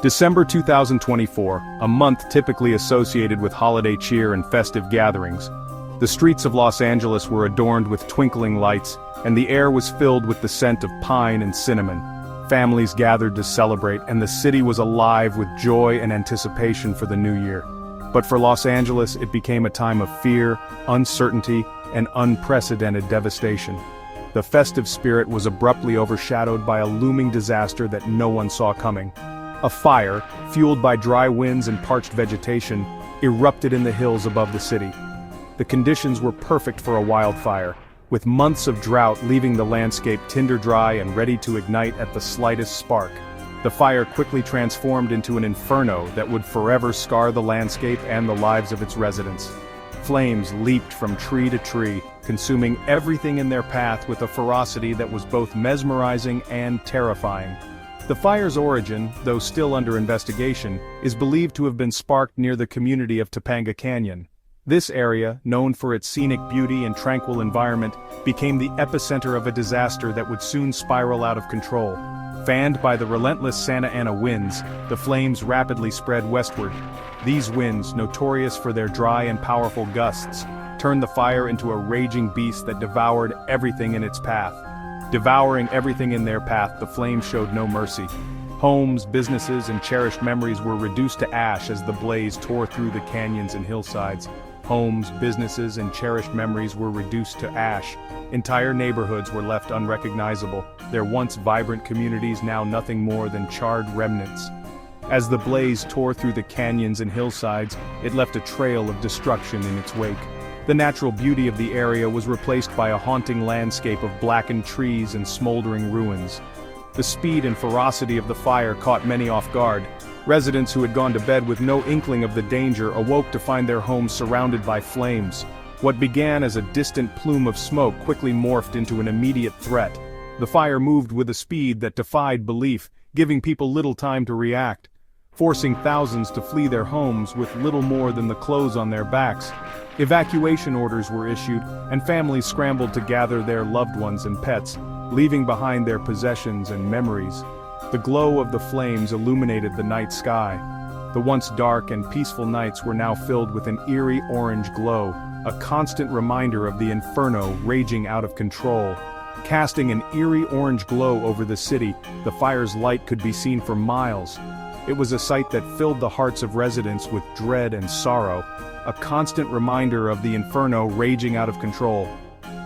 December 2024, a month typically associated with holiday cheer and festive gatherings. The streets of Los Angeles were adorned with twinkling lights, and the air was filled with the scent of pine and cinnamon. Families gathered to celebrate, and the city was alive with joy and anticipation for the new year. But for Los Angeles, it became a time of fear, uncertainty, and unprecedented devastation. The festive spirit was abruptly overshadowed by a looming disaster that no one saw coming. A fire, fueled by dry winds and parched vegetation, erupted in the hills above the city. The conditions were perfect for a wildfire, with months of drought leaving the landscape tinder-dry and ready to ignite at the slightest spark. The fire quickly transformed into an inferno that would forever scar the landscape and the lives of its residents. Flames leaped from tree to tree, consuming everything in their path with a ferocity that was both mesmerizing and terrifying. The fire's origin, though still under investigation, is believed to have been sparked near the community of Topanga Canyon. This area, known for its scenic beauty and tranquil environment, became the epicenter of a disaster that would soon spiral out of control. Fanned by the relentless Santa Ana winds, the flames rapidly spread westward. These winds, notorious for their dry and powerful gusts, turned the fire into a raging beast that devoured everything in its path. Devouring everything in their path, the flames showed no mercy. Homes, businesses, and cherished memories were reduced to ash as the blaze tore through the canyons and hillsides. Homes, businesses, and cherished memories were reduced to ash. Entire neighborhoods were left unrecognizable, their once vibrant communities now nothing more than charred remnants. As the blaze tore through the canyons and hillsides, it left a trail of destruction in its wake. The natural beauty of the area was replaced by a haunting landscape of blackened trees and smoldering ruins. The speed and ferocity of the fire caught many off guard. Residents who had gone to bed with no inkling of the danger awoke to find their homes surrounded by flames. What began as a distant plume of smoke quickly morphed into an immediate threat. The fire moved with a speed that defied belief, giving people little time to react, forcing thousands to flee their homes with little more than the clothes on their backs. Evacuation orders were issued, and families scrambled to gather their loved ones and pets, leaving behind their possessions and memories. The glow of the flames illuminated the night sky. The once dark and peaceful nights were now filled with an eerie orange glow, a constant reminder of the inferno raging out of control. Casting an eerie orange glow over the city, the fire's light could be seen for miles. It was a sight that filled the hearts of residents with dread and sorrow, a constant reminder of the inferno raging out of control.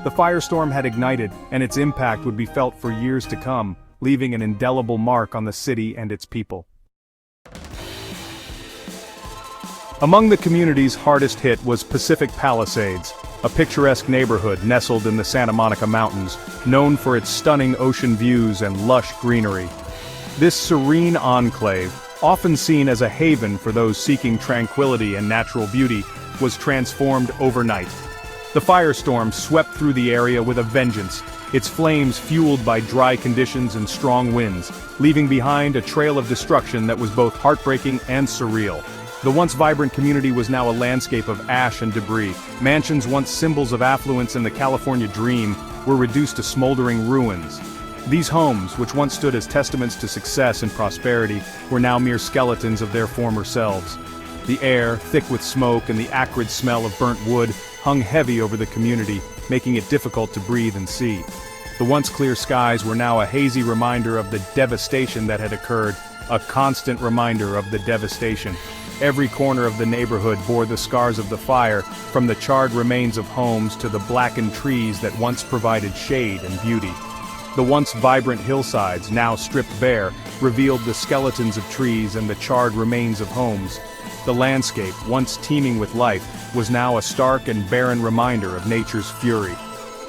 The firestorm had ignited, and its impact would be felt for years to come, leaving an indelible mark on the city and its people. Among the community's hardest hit was Pacific Palisades, a picturesque neighborhood nestled in the Santa Monica Mountains, known for its stunning ocean views and lush greenery. This serene enclave, often seen as a haven for those seeking tranquility and natural beauty, was transformed overnight. The firestorm swept through the area with a vengeance, its flames fueled by dry conditions and strong winds, leaving behind a trail of destruction that was both heartbreaking and surreal. The once vibrant community was now a landscape of ash and debris. Mansions once symbols of affluence and the California dream were reduced to smoldering ruins. These homes, which once stood as testaments to success and prosperity, were now mere skeletons of their former selves. The air, thick with smoke and the acrid smell of burnt wood, hung heavy over the community, making it difficult to breathe and see. The once clear skies were now a hazy reminder of the devastation that had occurred, a constant reminder of the devastation. Every corner of the neighborhood bore the scars of the fire, from the charred remains of homes to the blackened trees that once provided shade and beauty. The once vibrant hillsides, now stripped bare, revealed the skeletons of trees and the charred remains of homes. The landscape, once teeming with life, was now a stark and barren reminder of nature's fury.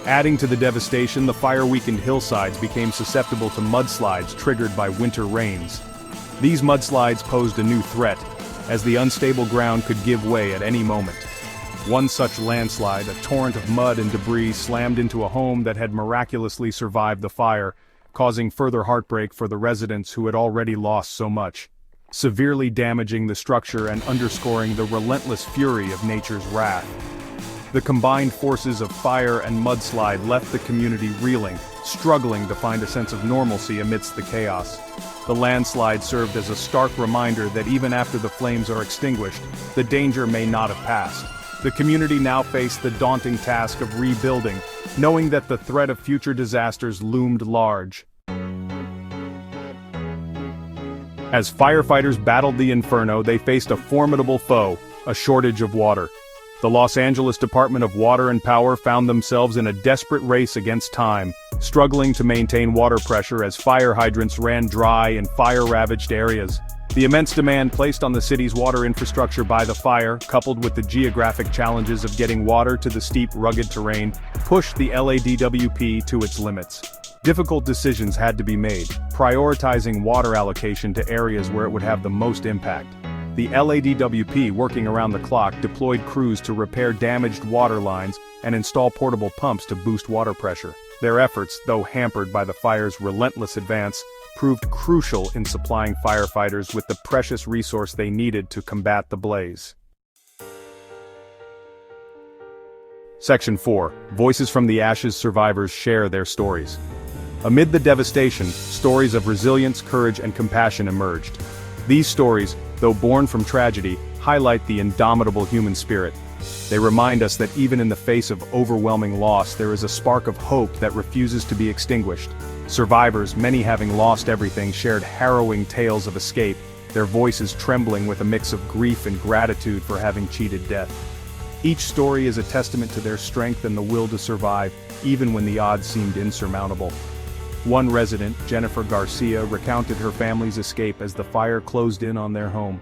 Adding to the devastation, the fire-weakened hillsides became susceptible to mudslides triggered by winter rains. These mudslides posed a new threat, as the unstable ground could give way at any moment. One such landslide, a torrent of mud and debris, slammed into a home that had miraculously survived the fire, causing further heartbreak for the residents who had already lost so much, severely damaging the structure and underscoring the relentless fury of nature's wrath. The combined forces of fire and mudslide left the community reeling, struggling to find a sense of normalcy amidst the chaos. The landslide served as a stark reminder that even after the flames are extinguished, the danger may not have passed. The community now faced the daunting task of rebuilding, knowing that the threat of future disasters loomed large. As firefighters battled the Inferno, they faced a formidable foe, a shortage of water. The Los Angeles Department of Water and Power found themselves in a desperate race against time, struggling to maintain water pressure as fire hydrants ran dry in fire-ravaged areas. The immense demand placed on the city's water infrastructure by the fire, coupled with the geographic challenges of getting water to the steep, rugged terrain, pushed the LADWP to its limits. Difficult decisions had to be made, prioritizing water allocation to areas where it would have the most impact. The LADWP, working around the clock, deployed crews to repair damaged water lines and install portable pumps to boost water pressure. Their efforts, though hampered by the fire's relentless advance, proved crucial in supplying firefighters with the precious resource they needed to combat the blaze. Section 4. Voices from the Ashes. Survivors share their stories. Amid the devastation, stories of resilience, courage, and compassion emerged. These stories, though born from tragedy, highlight the indomitable human spirit. They remind us that even in the face of overwhelming loss, there is a spark of hope that refuses to be extinguished. Survivors, many having lost everything, shared harrowing tales of escape, their voices trembling with a mix of grief and gratitude for having cheated death. Each story is a testament to their strength and the will to survive, even when the odds seemed insurmountable. One resident, Jennifer Garcia, recounted her family's escape as the fire closed in on their home.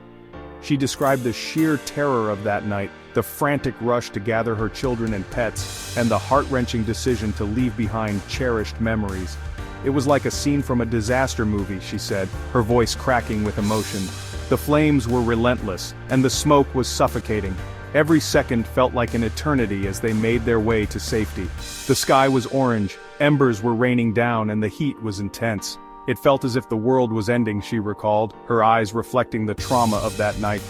She described the sheer terror of that night, the frantic rush to gather her children and pets, and the heart-wrenching decision to leave behind cherished memories. It was like a scene from a disaster movie, she said, her voice cracking with emotion. The flames were relentless, and the smoke was suffocating. Every second felt like an eternity as they made their way to safety. The sky was orange, embers were raining down, and the heat was intense. It felt as if the world was ending, she recalled, her eyes reflecting the trauma of that night.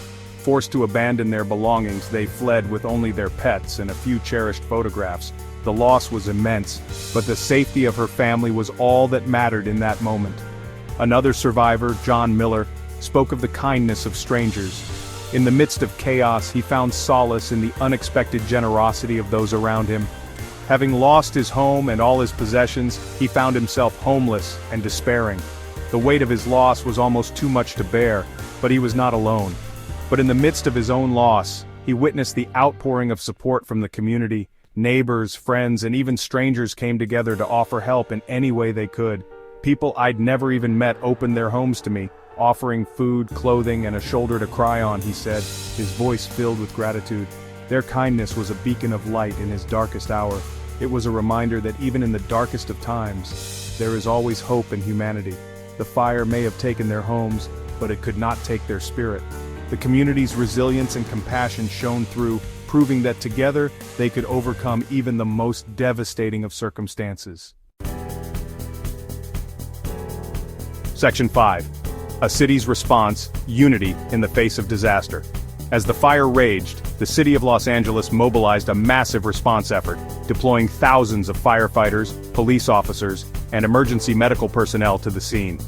Forced to abandon their belongings, they fled with only their pets and a few cherished photographs. The loss was immense, but the safety of her family was all that mattered in that moment. Another survivor, John Miller, spoke of the kindness of strangers. In the midst of chaos, he found solace in the unexpected generosity of those around him. Having lost his home and all his possessions, he found himself homeless and despairing. The weight of his loss was almost too much to bear, but he was not alone. But in the midst of his own loss, he witnessed the outpouring of support from the community. Neighbors, friends, and even strangers came together to offer help in any way they could. People I'd never even met opened their homes to me, offering food, clothing, and a shoulder to cry on, he said, his voice filled with gratitude. Their kindness was a beacon of light in his darkest hour. It was a reminder that even in the darkest of times, there is always hope in humanity. The fire may have taken their homes, but it could not take their spirit. The community's resilience and compassion shone through, proving that together, they could overcome even the most devastating of circumstances. Section 5. A city's response, unity in the face of disaster. As the fire raged, the city of Los Angeles mobilized a massive response effort, deploying thousands of firefighters, police officers, and emergency medical personnel to the scene.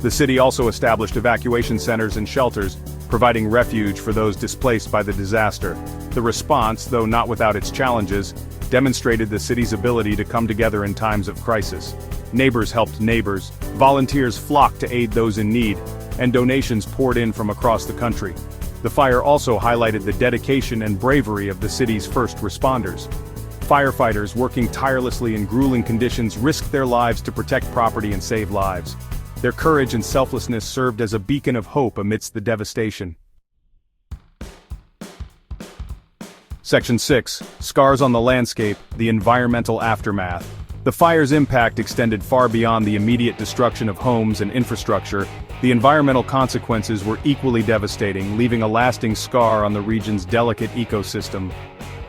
The city also established evacuation centers and shelters, providing refuge for those displaced by the disaster. The response, though not without its challenges, demonstrated the city's ability to come together in times of crisis. Neighbors helped neighbors, volunteers flocked to aid those in need, and donations poured in from across the country. The fire also highlighted the dedication and bravery of the city's first responders. Firefighters working tirelessly in grueling conditions risked their lives to protect property and save lives. Their courage and selflessness served as a beacon of hope amidst the devastation. Section 6. Scars on the landscape, the environmental aftermath. The fire's impact extended far beyond the immediate destruction of homes and infrastructure. The environmental consequences were equally devastating, leaving a lasting scar on the region's delicate ecosystem.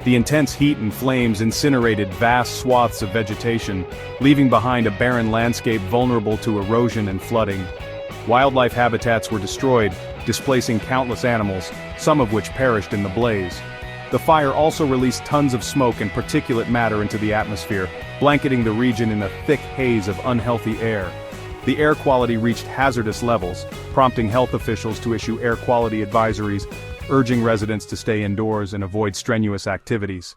The intense heat and flames incinerated vast swaths of vegetation, leaving behind a barren landscape vulnerable to erosion and flooding. Wildlife habitats were destroyed, displacing countless animals, some of which perished in the blaze. The fire also released tons of smoke and particulate matter into the atmosphere, blanketing the region in a thick haze of unhealthy air. The air quality reached hazardous levels, prompting health officials to issue air quality advisories, urging residents to stay indoors and avoid strenuous activities.